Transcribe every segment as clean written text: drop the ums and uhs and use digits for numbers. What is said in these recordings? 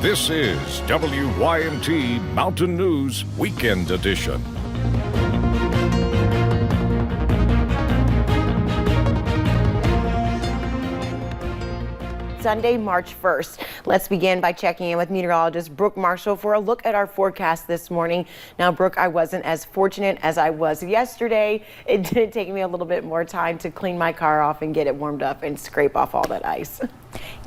This is WYMT Mountain News Weekend Edition. Sunday, March 1st. Let's begin by checking in with meteorologist Brooke Marshall for a look at our forecast this morning. Now, Brooke, I wasn't as fortunate as I was yesterday. It did take me a little bit more time to clean my car off and get it warmed up and scrape off all that ice.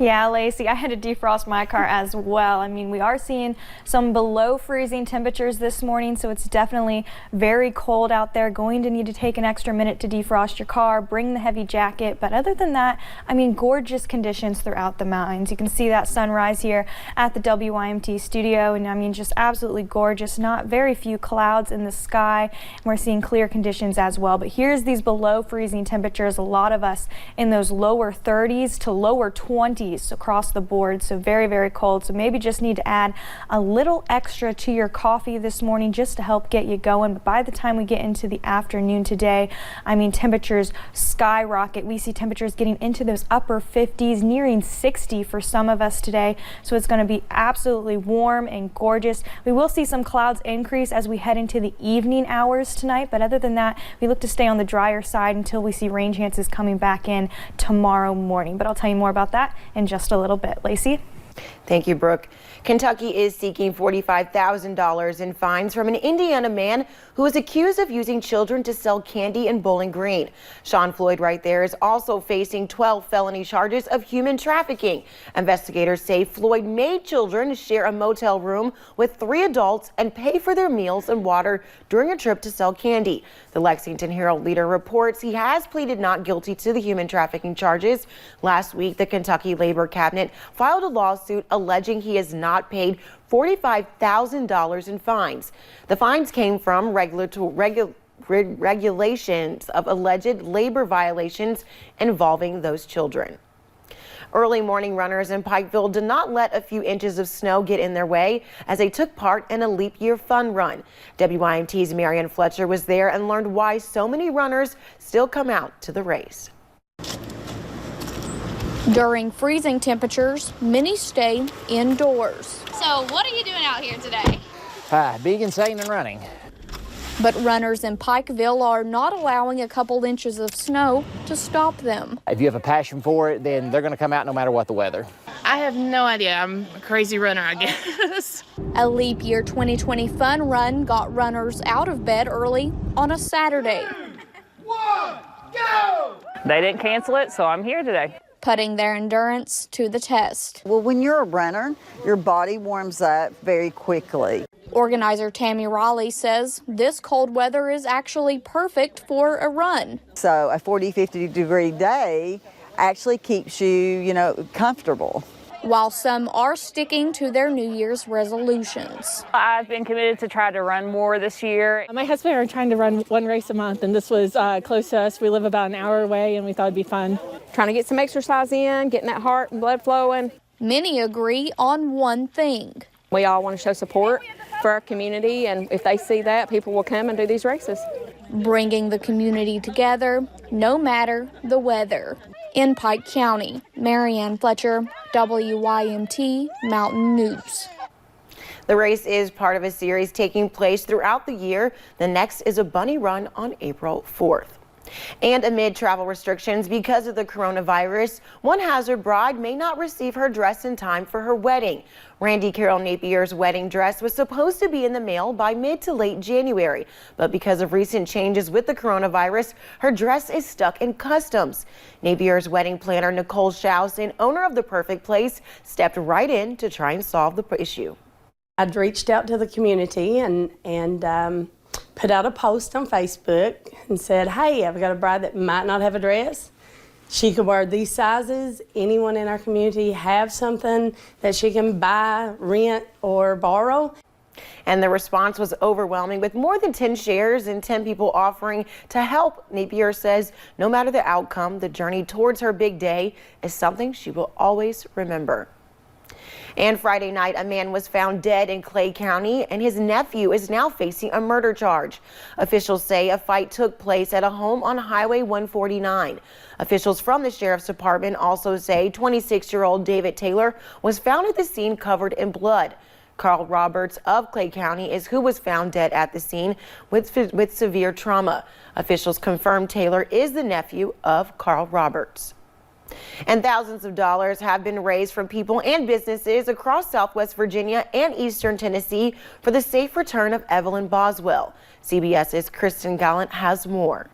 Yeah, Lacey, I had to defrost my car as well. I mean, we are seeing some below freezing temperatures this morning, so it's definitely very cold out there. Going to need to take an extra minute to defrost your car, bring the heavy jacket. But other than that, I mean, gorgeous conditions throughout the mountains. You can see that sunrise here at the WYMT studio, and I mean, just absolutely gorgeous. Not very few clouds in the sky. We're seeing clear conditions as well. But here's these below freezing temperatures. A lot of us in those lower 30s to lower 20s across the board, so very, very cold. So maybe just need to add a little extra to your coffee this morning just to help get you going. But by the time we get into the afternoon today, I mean, temperatures skyrocket. We see temperatures getting into those upper 50s, nearing 60 for some of us today. So it's going to be absolutely warm and gorgeous. We will see some clouds increase as we head into the evening hours tonight, but other than that, we look to stay on the drier side until we see rain chances coming back in tomorrow morning. But I'll tell you more about that in just a little bit. Lacey? Thank you, Brooke. Kentucky is seeking $45,000 in fines from an Indiana man who is accused of using children to sell candy in Bowling Green. Sean Floyd right there is also facing 12 felony charges of human trafficking. Investigators say Floyd made children share a motel room with 3 adults and pay for their meals and water during a trip to sell candy. The Lexington Herald Leader reports he has pleaded not guilty to the human trafficking charges. Last week, the Kentucky Labor Cabinet filed a lawsuit alleging he has not paid $45,000 in fines. The fines came from regulations of alleged labor violations involving those children. Early morning runners in Pikeville did not let a few inches of snow get in their way as they took part in a leap year fun run. WYMT's Marianne Fletcher was there and learned why so many runners still come out to the race. During freezing temperatures, many stay indoors. So what are you doing out here today? Being sane and running. But runners in Pikeville are not allowing a couple inches of snow to stop them. If you have a passion for it, then they're going to come out no matter what the weather. I have no idea. I'm a crazy runner, I guess. A leap year 2020 fun run got runners out of bed early on a Saturday. 2, 1, go! They didn't cancel it, so I'm here today. Putting their endurance to the test. Well, when you're a runner, your body warms up very quickly. Organizer Tammy Raleigh says this cold weather is actually perfect for a run. So a 40, 50 degree day actually keeps you, comfortable. While some are sticking to their New Year's resolutions. I've been committed to try to run more this year. My husband and I are trying to run one race a month, and this was close to us. We live about an hour away, and we thought it'd be fun. Trying to get some exercise in, getting that heart and blood flowing. Many agree on one thing. We all want to show support for our community, and if they see that, people will come and do these races. Bringing the community together, no matter the weather. In Pike County, Marianne Fletcher, WYMT Mountain News. The race is part of a series taking place throughout the year. The next is a bunny run on April 4th. And amid travel restrictions because of the coronavirus, one Hazard bride may not receive her dress in time for her wedding. Randy Carroll Napier's wedding dress was supposed to be in the mail by mid to late January, but because of recent changes with the coronavirus, her dress is stuck in customs. Napier's wedding planner Nicole Schaus, and owner of The Perfect Place, stepped right in to try and solve the issue. I'd reached out to the community and put out a post on Facebook and said, hey, I've got a bride that might not have a dress. She could wear these sizes. Anyone in our community have something that she can buy, rent, or borrow? And the response was overwhelming, with more than 10 shares and 10 people offering to help. Napier says no matter the outcome, the journey towards her big day is something she will always remember. And Friday night, a man was found dead in Clay County, and his nephew is now facing a murder charge. Officials say a fight took place at a home on Highway 149. Officials from the Sheriff's Department also say 26-year-old David Taylor was found at the scene covered in blood. Carl Roberts of Clay County is who was found dead at the scene with severe trauma. Officials confirm Taylor is the nephew of Carl Roberts. And thousands of dollars have been raised from people and businesses across Southwest Virginia and Eastern Tennessee for the safe return of Evelyn Boswell. CBS's Kristen Gallant has more.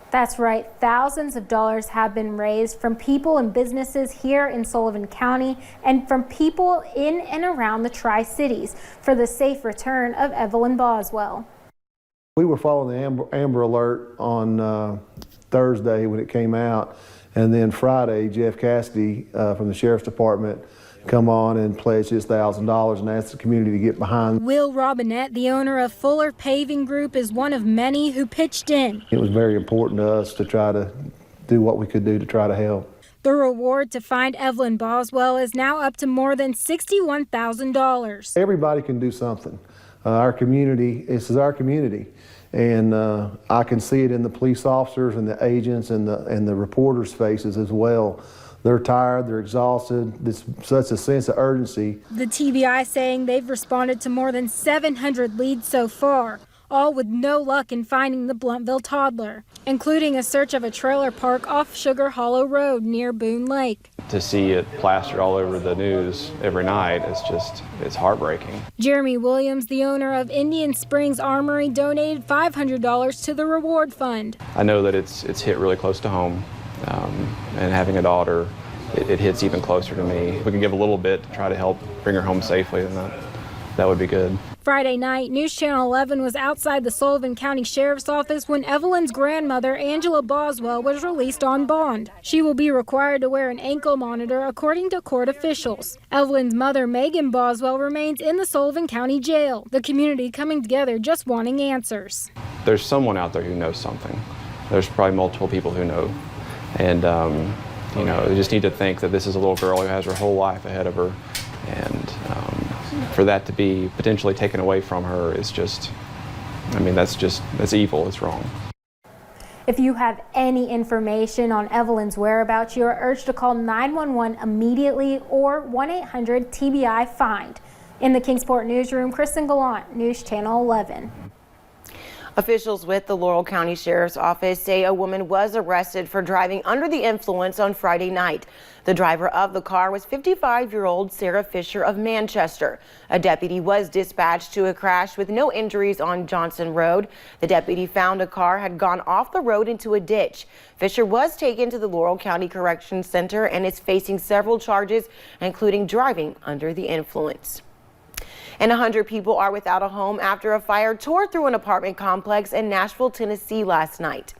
That's right. Thousands of dollars have been raised from people and businesses here in Sullivan County and from people in and around the Tri-Cities for the safe return of Evelyn Boswell. We were following the Amber Alert on Thursday when it came out, and then Friday, Jeff Cassidy from the Sheriff's Department come on and pledged his $1,000 and asked the community to get behind. Will Robinette, the owner of Fuller Paving Group, is one of many who pitched in. It was very important to us to try to do what we could do to try to help. The reward to find Evelyn Boswell is now up to more than $61,000. Everybody can do something. Our community, this is our community. And I can see it in the police officers and the agents and the reporters' faces as well. They're tired, they're exhausted. There's such a sense of urgency. The TBI saying they've responded to more than 700 leads so far, all with no luck in finding the Bluntville toddler, including a search of a trailer park off Sugar Hollow Road near Boone Lake. To see it plastered all over the news every night, it's heartbreaking. Jeremy Williams, the owner of Indian Springs Armory, donated $500 to the reward fund. I know that it's hit really close to home, and having a daughter, it hits even closer to me. If we can give a little bit to try to help bring her home safely, then that would be good. Friday night, News Channel 11 was outside the Sullivan County Sheriff's Office when Evelyn's grandmother, Angela Boswell, was released on bond. She will be required to wear an ankle monitor, according to court officials. Evelyn's mother, Megan Boswell, remains in the Sullivan County Jail. The community coming together just wanting answers. There's someone out there who knows something. There's probably multiple people who know. And, you know, they just need to think that this is a little girl who has her whole life ahead of her. And for that to be potentially taken away from her is just, I mean, that's evil, it's wrong. If you have any information on Evelyn's whereabouts, you are urged to call 911 immediately or 1-800-TBI-FIND. In the Kingsport newsroom, Kristen Gallant, News Channel 11. Officials with the Laurel County Sheriff's Office say a woman was arrested for driving under the influence on Friday night. The driver of the car was 55-year-old Sarah Fisher of Manchester. A deputy was dispatched to a crash with no injuries on Johnson Road. The deputy found a car had gone off the road into a ditch. Fisher was taken to the Laurel County Corrections Center and is facing several charges, including driving under the influence. And 100 people are without a home after a fire tore through an apartment complex in Nashville, Tennessee last night.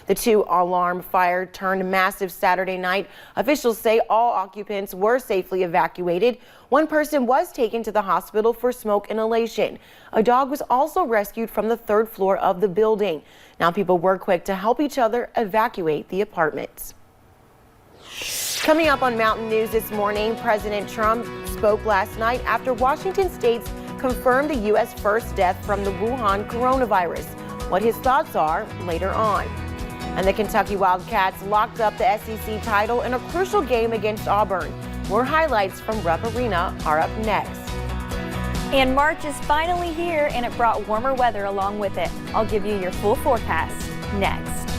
The two-alarm fire turned massive Saturday night. Officials say all occupants were safely evacuated. One person was taken to the hospital for smoke inhalation. A dog was also rescued from the third floor of the building. Now people were quick to help each other evacuate the apartments. Coming up on Mountain News this morning, President Trump spoke last night after Washington State's confirmed the U.S. first death from the Wuhan coronavirus. What his thoughts are later on. And the Kentucky Wildcats locked up the SEC title in a crucial game against Auburn. More highlights from Rupp Arena are up next. And March is finally here, and it brought warmer weather along with it. I'll give you your full forecast next.